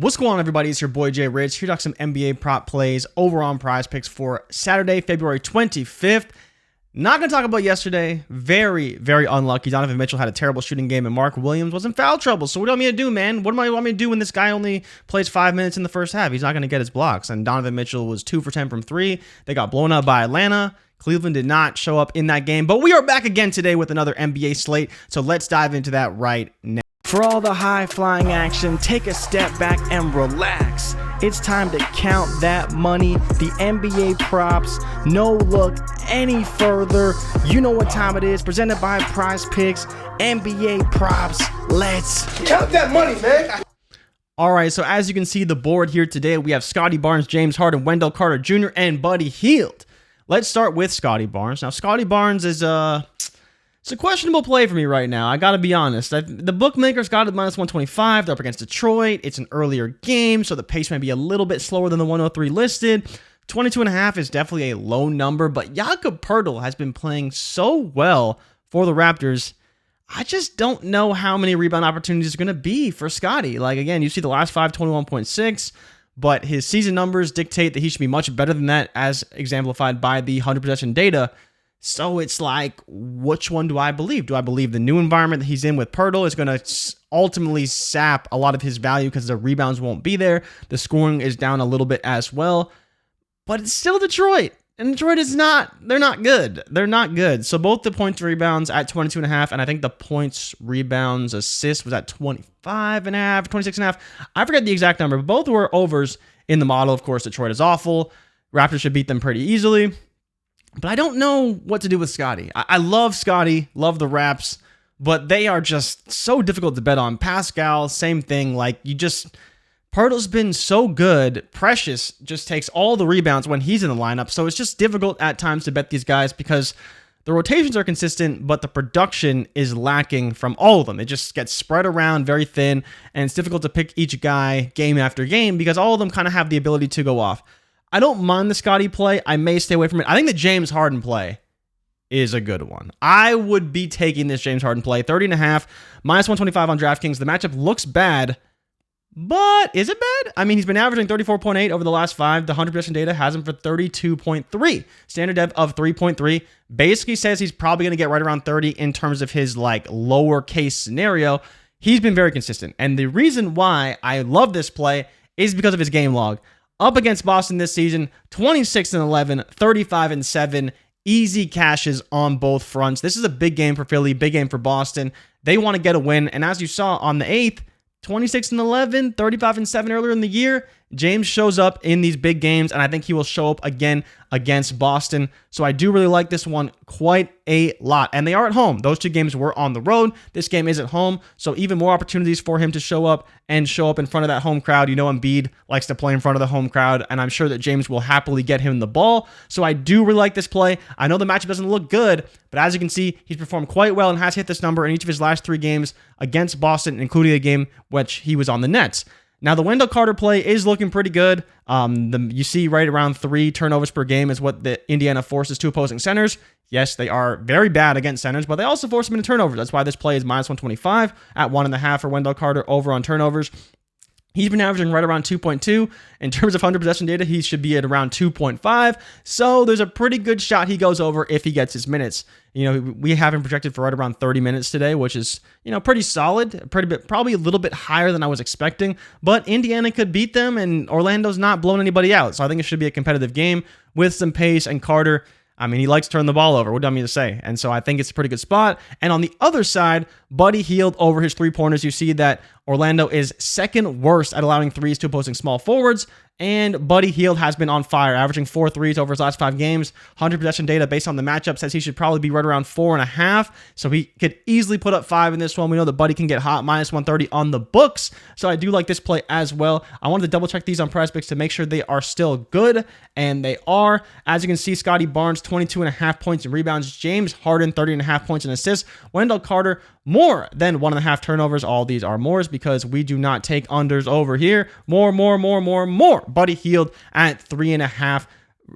What's going on, everybody? It's your boy Jay Rich here to talk some NBA prop plays over on PrizePicks for Saturday, February 25th. Not going to talk about yesterday. Very, very unlucky. Donovan Mitchell had a terrible shooting game, and Mark Williams was in foul trouble. So what do you want me to do, man? What do you want me to do when this guy only plays 5 minutes in the first half? He's not going to get his blocks. And Donovan Mitchell was 2 for 10 from 3. They got blown up by Atlanta. Cleveland did not show up in that game. But we are back again today with another NBA slate. So let's dive into that right now. For all the high-flying action, take a step back and relax. It's time to count that money, the NBA props. No look any further. You know what time it is. Presented by PrizePicks, NBA props. Let's count that money, man. All right, so as you can see, the board here today, we have Scottie Barnes, James Harden, Wendell Carter Jr., and Buddy Hield. Let's start with Scottie Barnes. Now, Scottie Barnes is it's a questionable play for me right now. I got to be honest. The bookmakers got it minus 125. They're up against Detroit. It's an earlier game, so the pace might be a little bit slower than the 103 listed. 22.5 is definitely a low number, but Jakob Poeltl has been playing so well for the Raptors. I just don't know how many rebound opportunities are going to be for Scottie. Like, again, you see the last 5, 21.6, but his season numbers dictate that he should be much better than that, as exemplified by the 100 possession data. So it's like, which one do I believe? Do I believe the new environment that he's in with Poeltl is going to ultimately sap a lot of his value because the rebounds won't be there? The scoring is down a little bit as well. But it's still Detroit. And Detroit is not, they're not good. They're not good. So both the points rebounds at 22.5, and I think the points rebounds assist was at 25.5, 26.5. I forget the exact number, but both were overs in the model. Of course, Detroit is awful. Raptors should beat them pretty easily. But I don't know what to do with Scottie. I love Scottie, love the Raps, but they are just so difficult to bet on. Pascal, same thing. Like, Poeltl's been so good. Precious just takes all the rebounds when he's in the lineup. So it's just difficult at times to bet these guys because the rotations are consistent, but the production is lacking from all of them. It just gets spread around very thin, and it's difficult to pick each guy game after game because all of them kind of have the ability to go off. I don't mind the Scottie play. I may stay away from it. I think the James Harden play is a good one. I would be taking this James Harden play. 30.5, minus 125 on DraftKings. The matchup looks bad, but is it bad? I mean, he's been averaging 34.8 over the last 5. The 100 possession data has him for 32.3. Standard dev of 3.3. Basically says he's probably going to get right around 30 in terms of his lower case scenario. He's been very consistent. And the reason why I love this play is because of his game log. Up against Boston this season, 26-11, 35-7, easy cashes on both fronts. This is a big game for Philly, big game for Boston. They want to get a win, and as you saw on the 8th, 26-11, 35-7 earlier in the year, James shows up in these big games, and I think he will show up again against Boston. So I do really like this one quite a lot. And they are at home. Those 2 games were on the road. This game is at home, so even more opportunities for him to show up in front of that home crowd. You know, Embiid likes to play in front of the home crowd, and I'm sure that James will happily get him the ball. So I do really like this play. I know the matchup doesn't look good, but as you can see, he's performed quite well and has hit this number in each of his last 3 games against Boston, including a game which he was on the Nets. Now, the Wendell Carter play is looking pretty good. You see right around 3 turnovers per game is what the Indiana forces to opposing centers. Yes, they are very bad against centers, but they also force them into turnovers. That's why this play is minus 125 at 1.5 for Wendell Carter over on turnovers. He's been averaging right around 2.2. In terms of 100 possession data, he should be at around 2.5. So there's a pretty good shot he goes over if he gets his minutes. You know, we have him projected for right around 30 minutes today, which is, pretty solid, probably a little bit higher than I was expecting. But Indiana could beat them, and Orlando's not blowing anybody out. So I think it should be a competitive game with some pace, and Carter, I mean, he likes to turn the ball over. What do I mean to say? And so I think it's a pretty good spot. And on the other side, Buddy Hield over his 3-pointers. You see that Orlando is second worst at allowing threes to opposing small forwards. And Buddy Hield has been on fire, averaging 4 threes over his last 5 games. 100 possession data based on the matchup says he should probably be right around 4.5. So he could easily put up 5 in this one. We know that Buddy can get hot, minus 130 on the books. So I do like this play as well. I wanted to double check these on PrizePicks to make sure they are still good, and they are. As you can see, Scottie Barnes, 22.5 points and rebounds. James Harden, 30.5 points and assists. Wendell Carter, more than 1.5 turnovers. All these are mores because we do not take unders over here. More. Buddy Hield at 3.5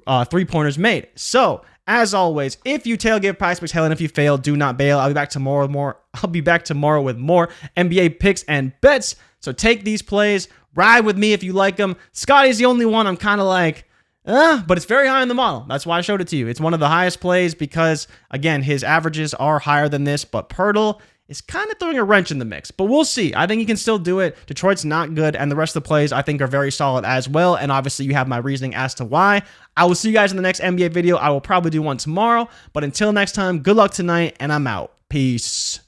3-pointers made. So, as always, if you tailgate PrizePicks, hell, and if you fail, do not bail. I'll be back tomorrow with more NBA picks and bets. So take these plays, Ride with me if you like him. Scotty's the only one I'm kind of like, but it's very high in the model. That's why I showed it to you. It's one of the highest plays because, again, his averages are higher than this, but Pirtle is kind of throwing a wrench in the mix. But we'll see. I think he can still do it. Detroit's not good, and the rest of the plays I think are very solid as well, and obviously you have my reasoning as to why. I will see you guys in the next NBA video. I will probably do one tomorrow, but until next time, good luck tonight, and I'm out. Peace.